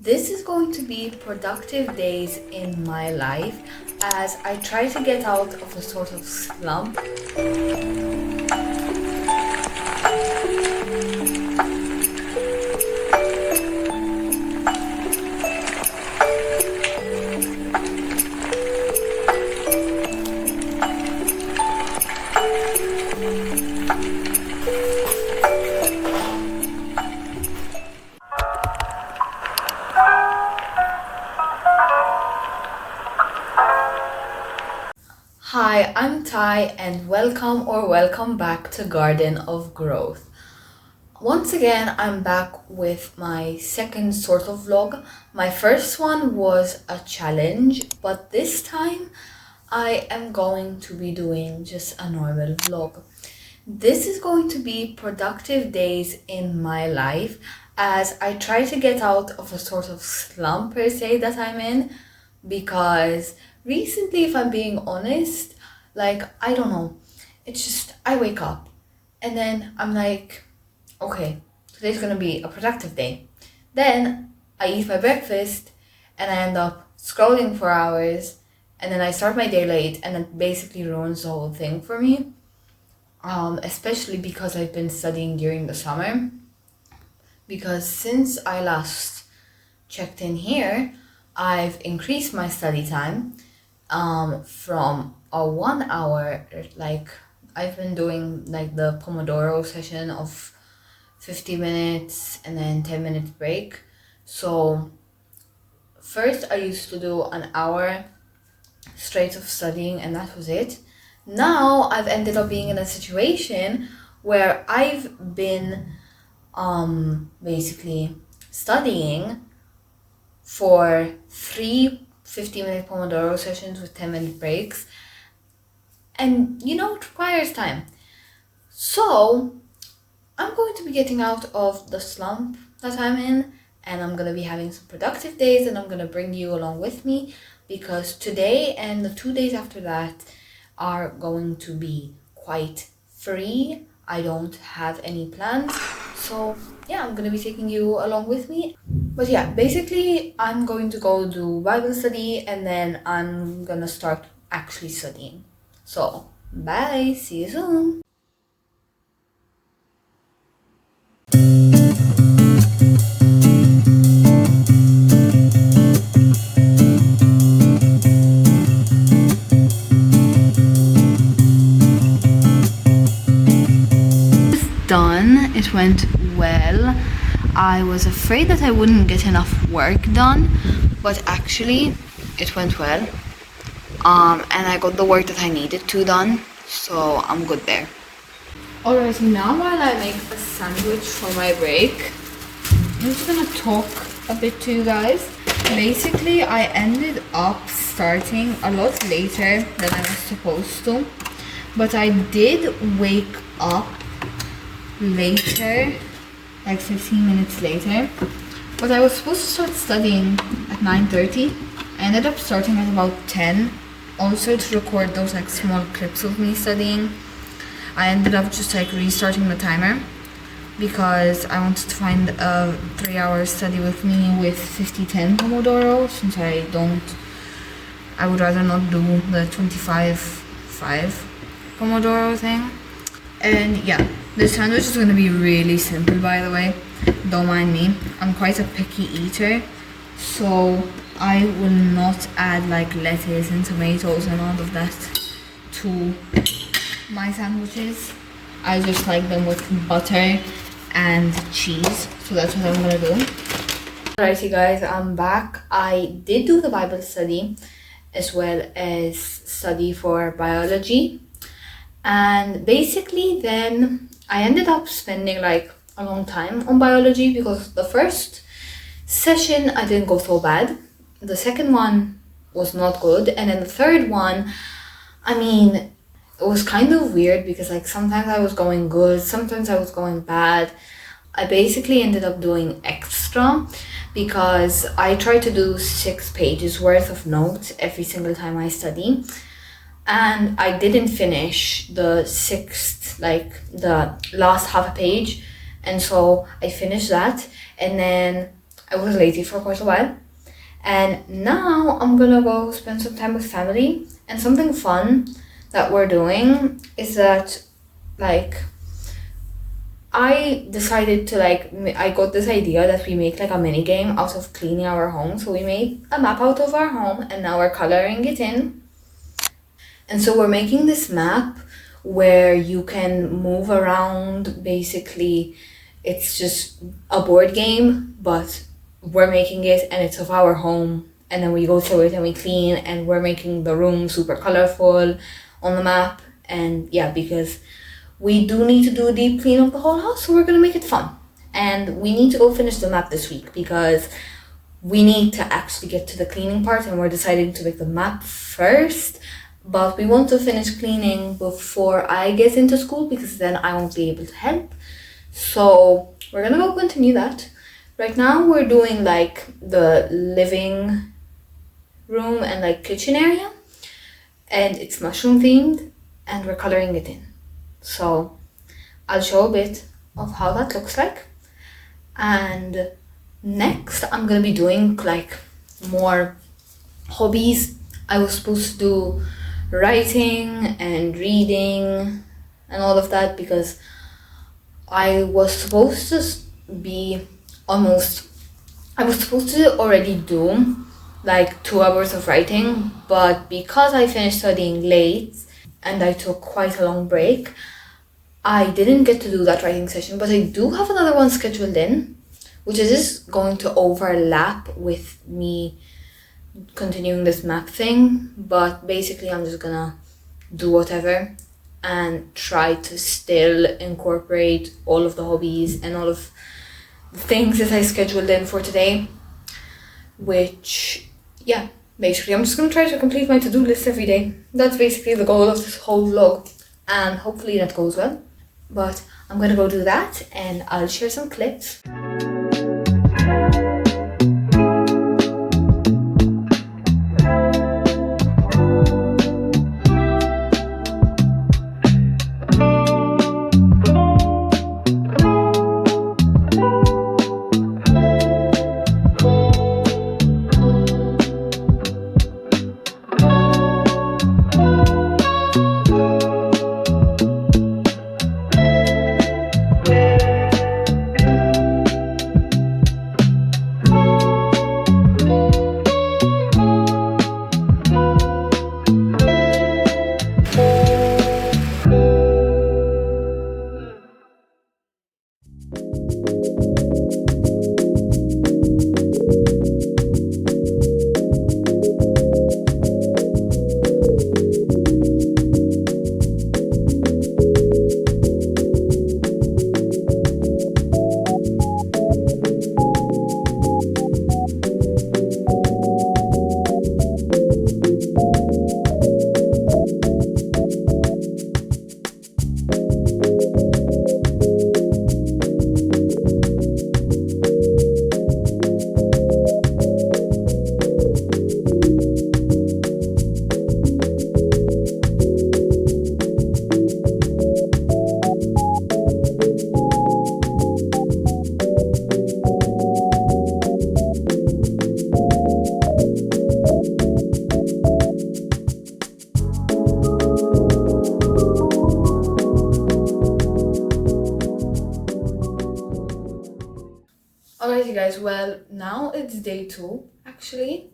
This is going to be productive days in my life as I try to get out of a sort of slump. Hi, I'm Ty and welcome back to Garden of Growth. Once again, I'm back with my second sort of vlog. My first one was a challenge, but this time I am going to be doing just a normal vlog. This is going to be productive days in my life as I try to get out of a sort of slump per se that I'm in, because recently, if I'm being honest, I don't know, it's just I wake up and then I'm like, okay, today's gonna be a productive day. Then I eat my breakfast and I end up scrolling for hours, and then I start my day late, and it basically ruins the whole thing for me. Especially because I've been studying during the summer, because since I last checked in here, I've increased my study time from a 1 hour, I've been doing the Pomodoro session of 50 minutes and then 10 minutes break. So first I used to do an hour straight of studying and that was it. Now I've ended up being in a situation where I've been basically studying for 3 50-minute Pomodoro sessions with 10-minute breaks, and it requires time. So I'm going to be getting out of the slump that I'm in, and I'm going to be having some productive days, and I'm going to bring you along with me, because today and the 2 days after that are going to be quite free. I don't have any plans, so yeah, I'm gonna be taking you along with me. But yeah, basically I'm going to go do Bible study and then I'm gonna start actually studying. So bye, see you soon. Done. It went well. I was afraid that I wouldn't get enough work done, but actually it went well. And I got the work that I needed to done, so I'm good there. Alright, now while I make a sandwich for my break, I'm just gonna talk a bit to you guys. Basically, I ended up starting a lot later than I was supposed to, but I did wake up later, 15 minutes later, but I was supposed to start studying at 9:30. I ended up starting at about 10, also to record those small clips of me studying. I ended up just restarting the timer because I wanted to find a 3-hour study with me with 50-10 Pomodoro, since I would rather not do the 25-5 Pomodoro thing. And yeah, the sandwich is going to be really simple, by the way. Don't mind me. I'm quite a picky eater, so I will not add lettuce and tomatoes and all of that to my sandwiches. I just like them with butter and cheese, so that's what I'm going to do. Alrighty guys, I'm back. I did do the Bible study as well as study for biology. And basically then I ended up spending a long time on biology, because the first session I didn't go so bad. The second one was not good. And then the third one, it was kind of weird because sometimes I was going good, sometimes I was going bad. I basically ended up doing extra because I try to do 6 pages worth of notes every single time I study. And I didn't finish the 6th, the last half a page. And so I finished that. And then I was lazy for quite a while. And now I'm gonna go spend some time with family. And something fun that we're doing is that, like, I decided to I got this idea that we make like a mini game out of cleaning our home. So we made a map out of our home and now we're coloring it in. And so we're making this map where you can move around. Basically, it's just a board game, but we're making it and it's of our home. And then we go through it and we clean and we're making the room super colorful on the map. And yeah, because we do need to do a deep clean of the whole house, so we're gonna make it fun. And we need to go finish the map this week because we need to actually get to the cleaning part and we're deciding to make the map first. But we want to finish cleaning before I get into school because then I won't be able to help. So we're gonna go continue that. Right now we're doing like the living room and like kitchen area, and it's mushroom themed and we're coloring it in. So I'll show a bit of how that looks like. And next I'm gonna be doing like more hobbies. I was supposed to do writing and reading and all of that because I was supposed to be I was supposed to already do like 2 hours of writing, but because I finished studying late and I took quite a long break, I didn't get to do that writing session, but I do have another one scheduled in, which is just going to overlap with me continuing this map thing. But basically I'm just gonna do whatever and try to still incorporate all of the hobbies and all of the things that I scheduled in for today, which yeah, basically I'm just gonna try to complete my to-do list every day. That's basically the goal of this whole vlog, and hopefully that goes well. But I'm gonna go do that and I'll share some clips. Alrighty guys, well now it's day 2 actually.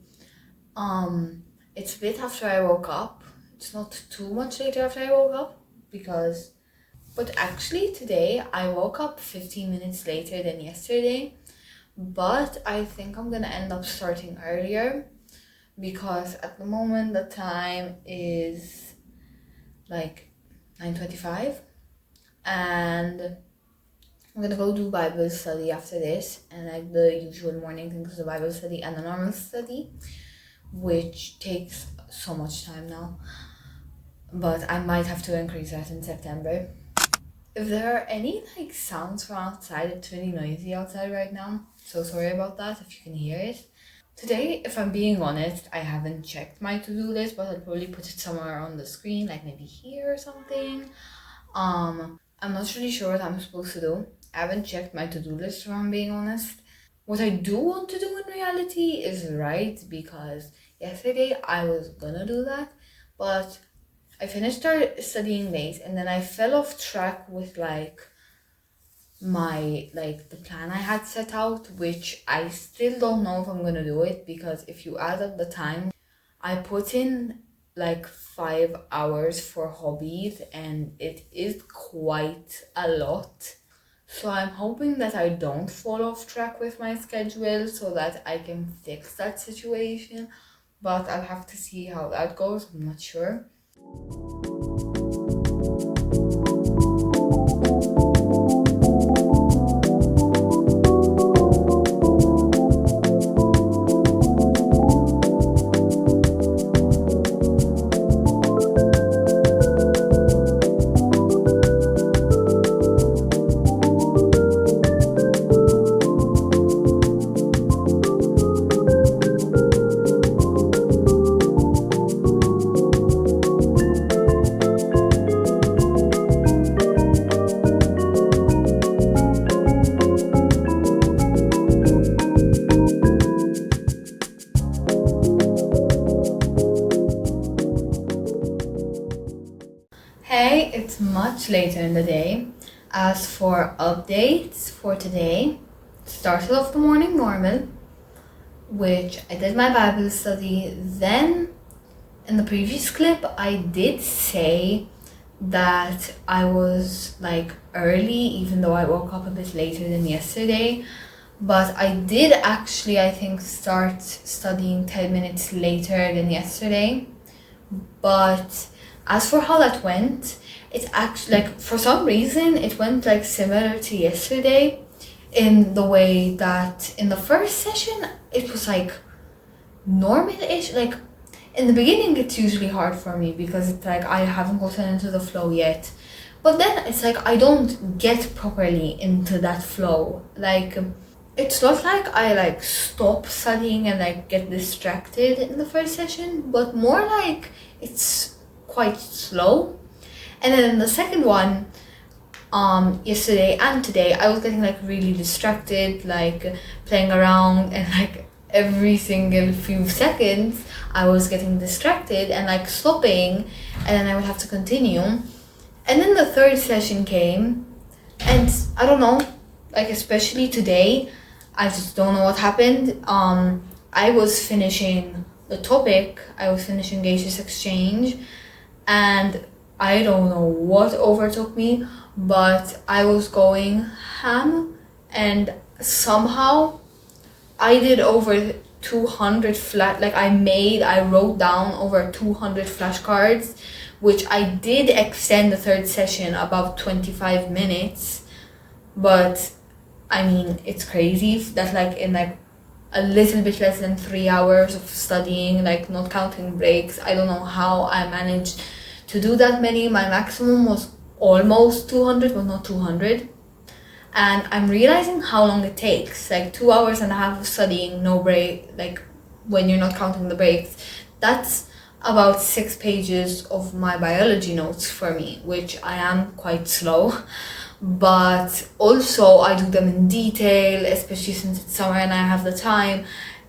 It's a bit after I woke up. It's not too much later after I woke up but actually today I woke up 15 minutes later than yesterday, but I think I'm gonna end up starting earlier because at the moment the time is like 9:25 and I'm gonna go do Bible study after this, and like the usual morning things, the Bible study and the normal study, which takes so much time now, but I might have to increase that in September. If there are any like sounds from outside, it's really noisy outside right now, so sorry about that if you can hear it. Today, if I'm being honest, I haven't checked my to-do list, but I'll probably put it somewhere on the screen, like maybe here or something. I'm not really sure what I'm supposed to do. I haven't checked my to-do list if I'm being honest. what I do want to do in reality is write, because yesterday I was gonna do that, but I finished studying late, and then I fell off track with like the plan I had set out, which I still don't know if I'm gonna do it, because if you add up the time, I put in like 5 hours for hobbies, and it is quite a lot. So I'm hoping that I don't fall off track with my schedule so that I can fix that situation. But I'll have to see how that goes. I'm not sure. Hey, it's much later in the day. As for updates for today, started off the morning normal, which I did my Bible study. Then, in the previous clip, I did say that I was like early, even though I woke up a bit later than yesterday. But I did actually, I think, start studying 10 minutes later than yesterday. But as for how that went, it's actually like, for some reason, it went like similar to yesterday, in the way that in the first session it was like normal-ish. Like in the beginning it's usually hard for me because it's like I haven't gotten into the flow yet, but then it's like I don't get properly into that flow. Like it's not like I like stop studying and like get distracted in the first session, but more like it's quite slow. And then in the second one, yesterday and today, I was getting like really distracted, like playing around, and like every single few seconds I was getting distracted and like stopping, and then I would have to continue. And then the third session came, and I don't know, like especially today, I just don't know what happened. I was finishing the topic, I was finishing gaseous exchange, and I don't know what overtook me, but I was going ham, and somehow I did over 200 I wrote down over 200 flashcards, which I did extend the third session about 25 minutes, but I mean, it's crazy that like in like a little bit less than 3 hours of studying, like not counting breaks, I don't know how I managed to do that many. My maximum was almost 200, but not 200. And I'm realizing how long it takes, like 2 hours and a half of studying, no break, like when you're not counting the breaks. That's about 6 pages of my biology notes for me, which I am quite slow. But also I do them in detail, especially since it's summer and I have the time.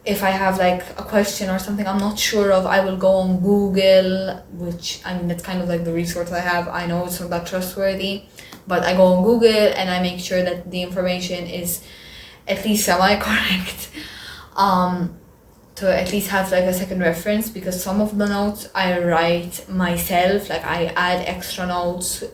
If I have like a question or something I'm not sure of, I will go on Google, which I mean, that's kind of like the resource I have. I know it's not that trustworthy, but I go on Google and I make sure that the information is at least semi-correct, to at least have like a second reference, because some of the notes I write myself, like I add extra notes,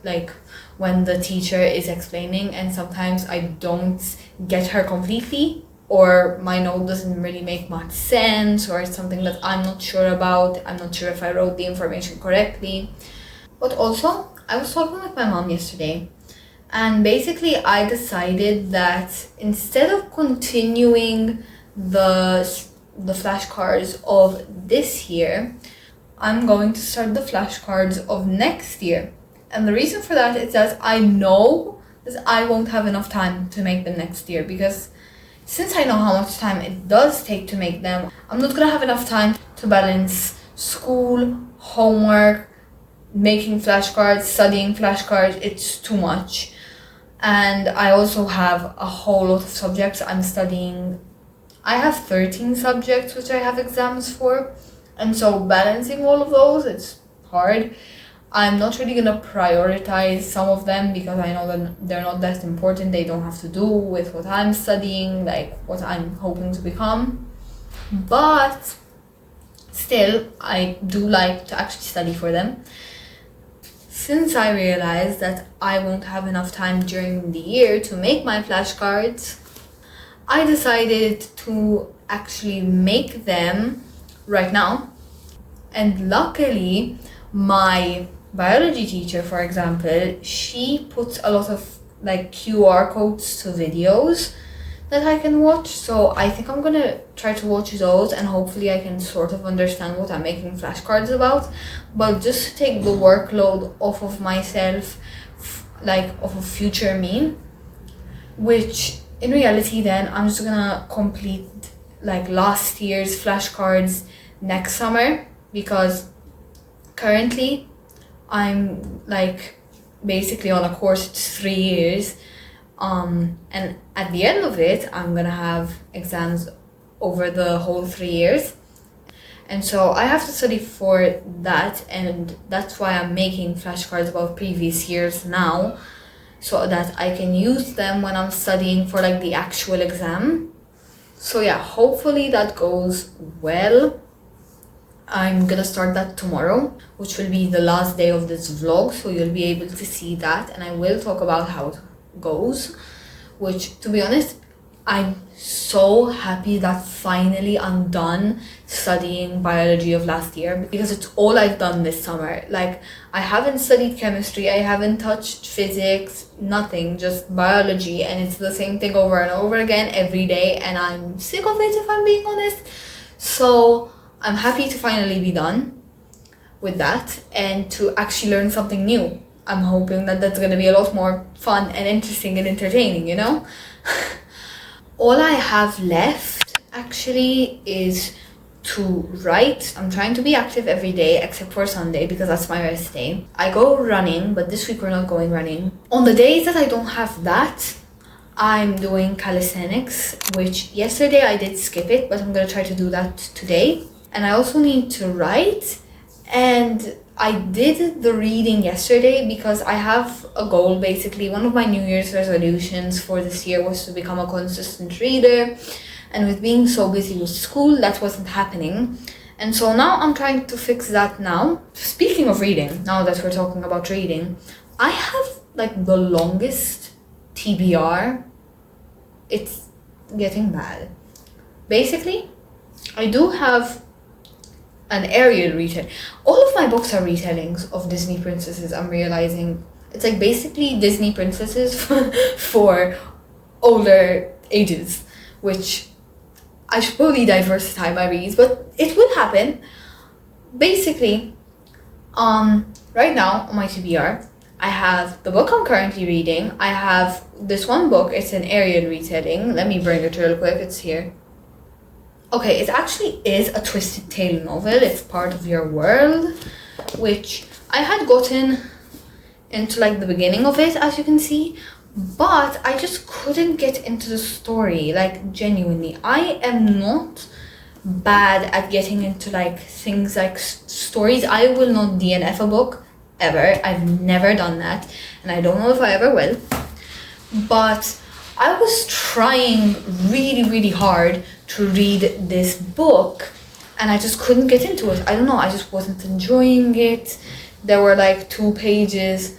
like when the teacher is explaining, and sometimes I don't get her completely, or my note doesn't really make much sense, or it's something that I'm not sure about. I'm not sure if I wrote the information correctly. But also, I was talking with my mom yesterday, and basically I decided that instead of continuing the flashcards of this year, I'm going to start the flashcards of next year. And the reason for that is that I know that I won't have enough time to make them next year, because since I know how much time it does take to make them, I'm not gonna have enough time to balance school, homework, making flashcards, studying flashcards. It's too much. And I also have a whole lot of subjects I'm studying. I have 13 subjects which I have exams for, and so balancing all of those, it's hard. I'm not really gonna prioritize some of them because I know that they're not that important. They don't have to do with what I'm studying, like what I'm hoping to become. But still, I do like to actually study for them. Since I realized that I won't have enough time during the year to make my flashcards, I decided to actually make them right now. And luckily, my biology teacher, for example, she puts a lot of like QR codes to videos that I can watch. So I think I'm gonna try to watch those, and hopefully I can sort of understand what I'm making flashcards about. But just to take the workload off of myself, like off of future me, which in reality then I'm just gonna complete like last year's flashcards next summer, because currently I'm like basically on a course, it's 3 years, and at the end of it I'm gonna have exams over the whole 3 years, and so I have to study for that, and that's why I'm making flashcards about previous years now, so that I can use them when I'm studying for like the actual exam. So yeah, hopefully that goes well. I'm gonna start that tomorrow, which will be the last day of this vlog, so you'll be able to see that, and I will talk about how it goes, which, to be honest, I'm so happy that finally I'm done studying biology of last year, because it's all I've done this summer. Like, I haven't studied chemistry, I haven't touched physics, nothing, just biology, and it's the same thing over and over again every day, and I'm sick of it, if I'm being honest. So I'm happy to finally be done with that and to actually learn something new. I'm hoping that that's going to be a lot more fun and interesting and entertaining, you know? All I have left actually is to write. I'm trying to be active every day except for Sunday, because that's my rest day. I go running, but this week we're not going running. On the days that I don't have that, I'm doing calisthenics, which yesterday I did skip it, but I'm gonna try to do that today. And I also need to write, and I did the reading yesterday because I have a goal. Basically, one of my New Year's resolutions for this year was to become a consistent reader, and with being so busy with school, that wasn't happening. And so now I'm trying to fix that now. Speaking of reading, now that we're talking about reading, I have like the longest TBR. It's getting bad. Basically, I do have an Ariel retelling. All of my books are retellings of Disney princesses, I'm realizing. It's like basically Disney princesses for older ages, which I should probably diversify my reads, but it will happen. Basically, right now on my TBR, I have the book I'm currently reading. I have this one book, it's an Ariel retelling. Let me bring it real quick, it's here. Okay, it actually is a Twisted Tale novel. It's part of your world, which I had gotten into like the beginning of it, as you can see, but I just couldn't get into the story, like genuinely. I am not bad at getting into like things like stories. I will not DNF a book, ever. I've never done that, and I don't know if I ever will, but I was trying really hard to read this book, and I just couldn't get into it. I don't know, I just wasn't enjoying it. There were like 2 pages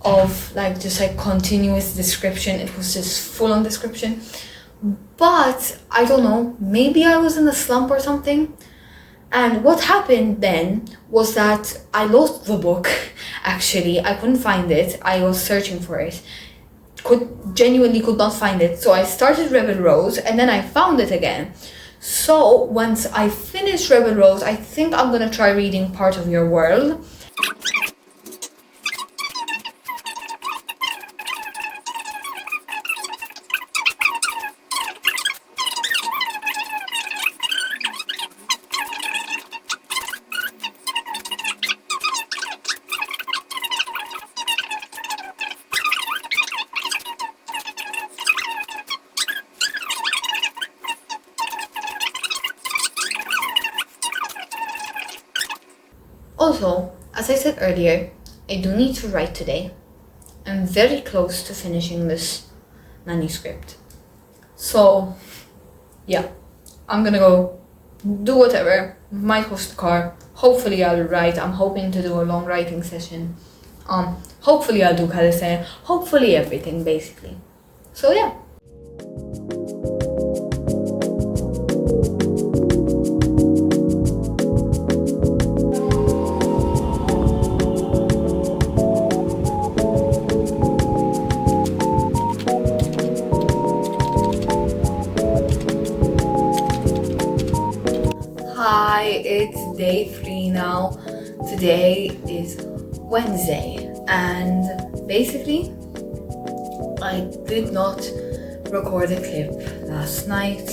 of like just like continuous description. It was just full on description, but I don't know, maybe I was in a slump or something. And what happened then was that I lost the book. Actually, I couldn't find it. I was searching for it, genuinely could not find it. So I started Rebel Rose, and then I found it again. So once I finish Rebel Rose, I think I'm gonna try reading Part of Your World. Also, as I said earlier, I do need to write today. I'm very close to finishing this manuscript. So, yeah, I'm gonna go do whatever. Might host a car. Hopefully I'll write. I'm hoping to do a long writing session. Hopefully I'll do calisthenics. Hopefully everything, basically. So yeah. Hi, it's day 3 now. Today is Wednesday, and basically I did not record a clip last night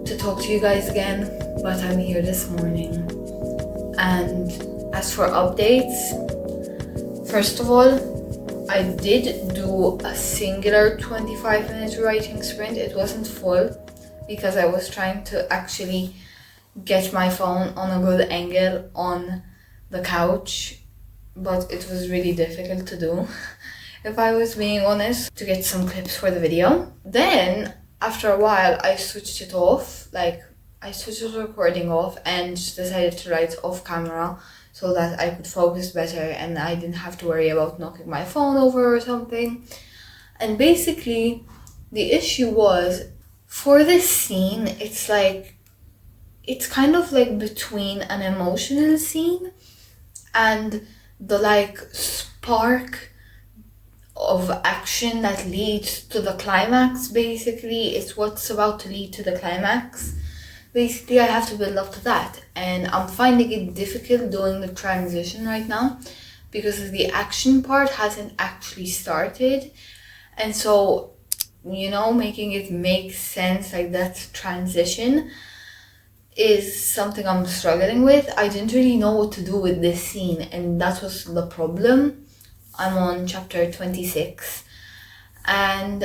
to talk to you guys again, but I'm here this morning. And as for updates, first of all, I did do a singular 25-minute writing sprint. It wasn't full because I was trying to actually get my phone on a good angle on the couch, but it was really difficult to do, if I was being honest, to get some clips for the video. Then after a while I switched it off, I switched the recording off and just decided to write off camera so that I could focus better and I didn't have to worry about knocking my phone over or something. And basically the issue was, for this scene, it's kind of like between an emotional scene and the spark of action that leads to the climax. Basically, it's what's about to lead to the climax. Basically, I have to build up to that, and I'm finding it difficult doing the transition right now because the action part hasn't actually started, and so, making it make sense, like that transition, is something I'm struggling with. I didn't really know what to do with this scene, and that was the problem. I'm on chapter 26, and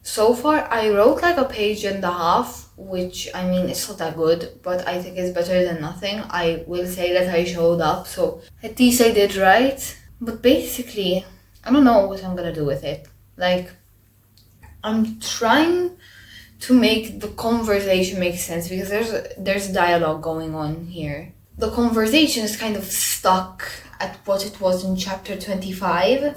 so far I wrote a page and a half, which it's not that good, but I think it's better than nothing. I will say that I showed up, so at least I did right. But basically, I don't know what I'm gonna do with it. I'm trying to make the conversation make sense because there's dialogue going on here. The conversation is kind of stuck at what it was in chapter 25,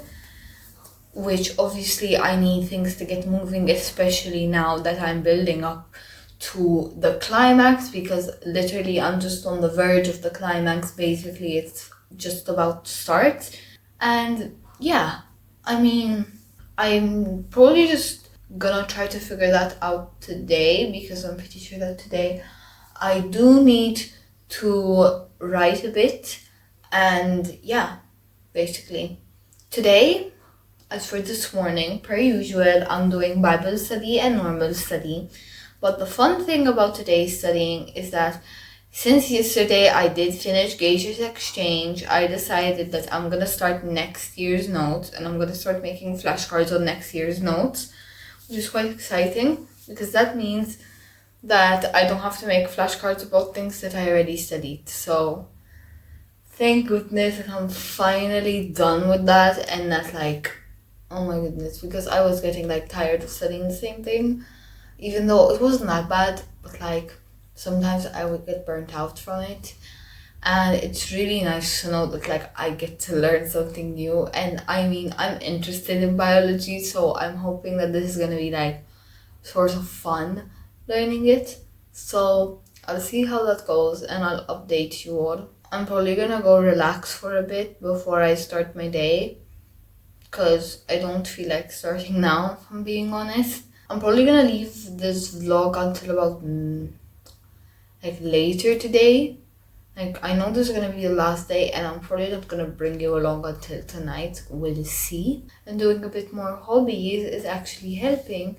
which obviously I need things to get moving, especially now that I'm building up to the climax, because literally I'm just on the verge of the climax. Basically, it's just about to start. And yeah, I'm probably just gonna try to figure that out today, because I'm pretty sure that today I do need to write a bit. And yeah, basically today, as for this morning, per usual, I'm doing Bible study and normal study. But the fun thing about today's studying is that since yesterday I did finish Gage's exchange, I decided that I'm gonna start next year's notes, and I'm gonna start making flashcards on next year's notes, which is quite exciting because that means that I don't have to make flashcards about things that I already studied. So thank goodness that I'm finally done with that, and that's oh my goodness, because I was getting tired of studying the same thing, even though it wasn't that bad, but sometimes I would get burnt out from it. And it's really nice to know that I get to learn something new. And I'm interested in biology, so I'm hoping that this is gonna be sort of fun learning it. So I'll see how that goes and I'll update you all. I'm probably gonna go relax for a bit before I start my day, because I don't feel like starting now, if I'm being honest. I'm probably gonna leave this vlog until about later today. I know this is gonna be the last day, and I'm probably not gonna bring you along until tonight. We'll see. And doing a bit more hobbies is actually helping.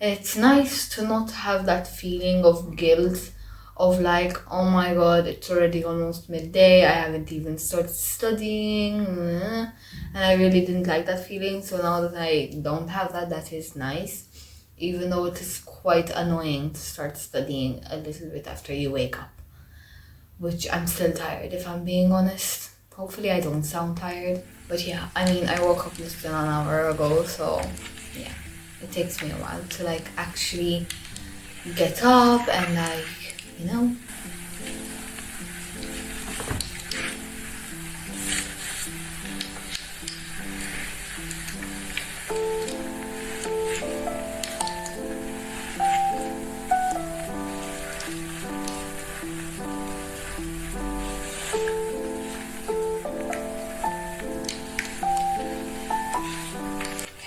And it's nice to not have that feeling of guilt of oh my god, it's already almost midday, I haven't even started studying, and I really didn't like that feeling. So now that I don't have that, that is nice, even though it is quite annoying to start studying a little bit after you wake up. which I'm still tired if I'm being honest. Hopefully I don't sound tired. But yeah, I mean, I woke up less than an hour ago, so yeah, it takes me a while to like actually get up and like, you know.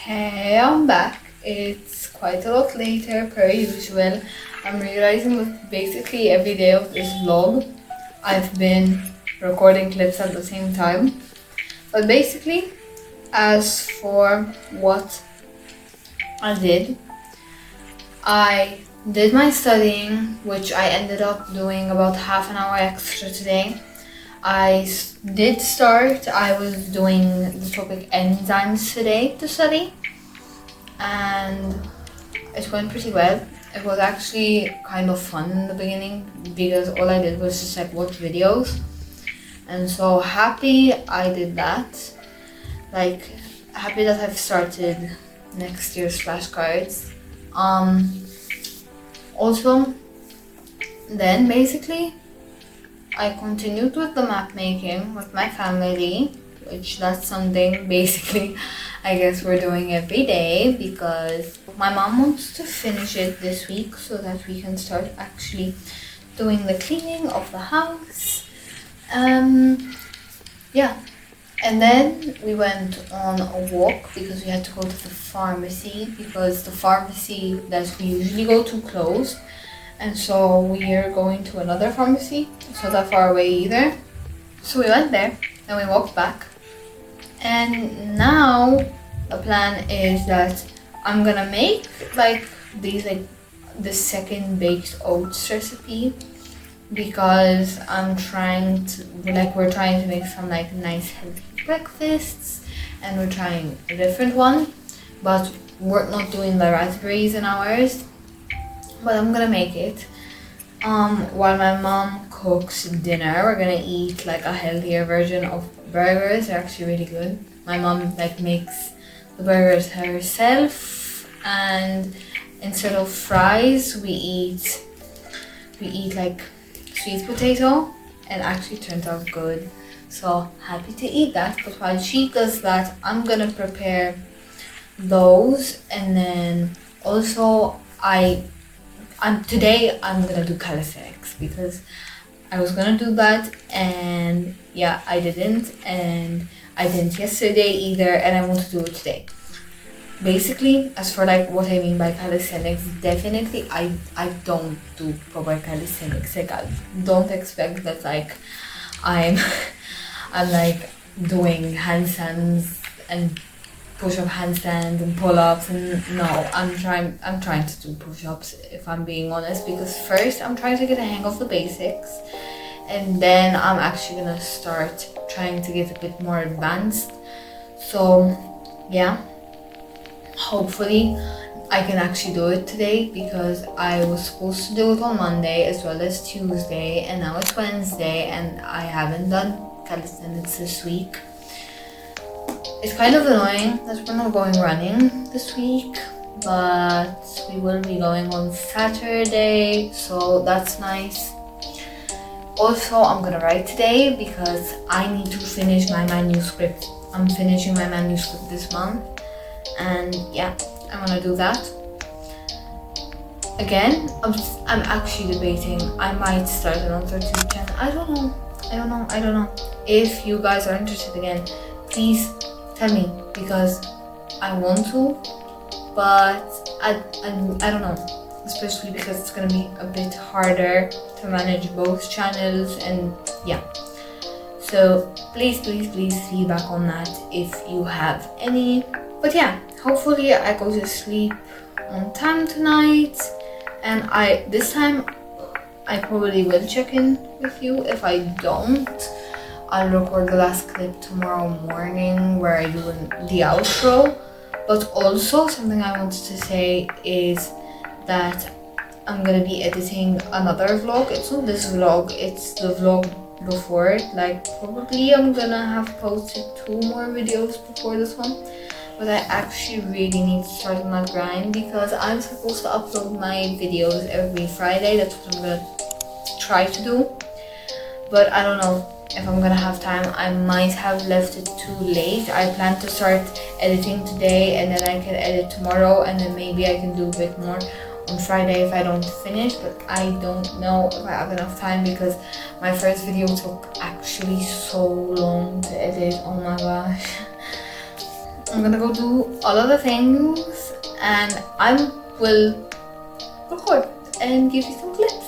Hey, I'm back. It's quite a lot later per usual. I'm realizing that basically every day of this vlog I've been recording clips at the same time. But basically, as for what I did my studying, which I ended up doing about half an hour extra today. Did start, I was doing the topic enzymes today to study, and it went pretty well. It was actually kind of fun in the beginning because all I did was just like watch videos, and so happy I did that. Like, happy that I've started next year's flashcards. Also, then basically I continued with the map making with my family, which that's something basically I guess we're doing every day because my mom wants to finish it this week so that we can start actually doing the cleaning of the house. Yeah, and then we went on a walk because we had to go to the pharmacy because the pharmacy that we usually go to closed. And so we are going to another pharmacy. It's not that far away either. So we went there and we walked back. And now the plan is that I'm gonna make like these the second baked oats recipe because we're trying to make some like nice healthy breakfasts, and we're trying a different one, but we're not doing the raspberries in ours. But I'm gonna make it. While my mom cooks dinner, we're gonna eat like a healthier version of burgers. They're actually really good. My mom like makes the burgers herself, and instead of fries, we eat like sweet potato, and actually turns out good. So happy to eat that. But while she does that, I'm gonna prepare those, and then also today I'm gonna do calisthenics because I was gonna do that, and yeah, I didn't yesterday either, and I want to do it today. Basically, as for like what I mean by calisthenics, definitely I don't do proper calisthenics. Like, I don't expect that like I'm like doing handstands and push-up handstands and pull-ups, and no, I'm trying to do push-ups if I'm being honest, because first I'm trying to get a hang of the basics, and then I'm actually gonna start trying to get a bit more advanced. So yeah, hopefully I can actually do it today because I was supposed to do it on Monday as well as Tuesday, and now it's Wednesday and I haven't done calisthenics this week. It's kind of annoying that we're not going running this week, but we will be going on Saturday, so that's nice. Also, I'm gonna write today because I need to finish my manuscript. I'm finishing my manuscript this month, and yeah, I'm gonna do that. Again, I'm actually debating I might start another YouTube channel. I don't know. If you guys are interested again, please tell me because I want to, but I don't know, especially because it's gonna be a bit harder to manage both channels, and yeah. So please feedback on that if you have any. But yeah, hopefully I go to sleep on time tonight, and this time I probably will check in with you. If I don't, I'll record the last clip tomorrow morning where I do the outro. But also something I wanted to say is that I'm gonna be editing another vlog. It's not this vlog, it's the vlog before it. Like, probably I'm gonna have posted 2 more videos before this one. But I actually really need to start on that grind because I'm supposed to upload my videos every Friday. That's what I'm gonna try to do. But I don't know if I'm gonna have time. I might have left it too late. I plan to start editing today and then I can edit tomorrow and then maybe I can do a bit more on Friday if I don't finish. But I don't know if I have enough time because my first video took actually so long to edit. Oh my gosh. I'm gonna go do all of the things and I will record and give you some clips.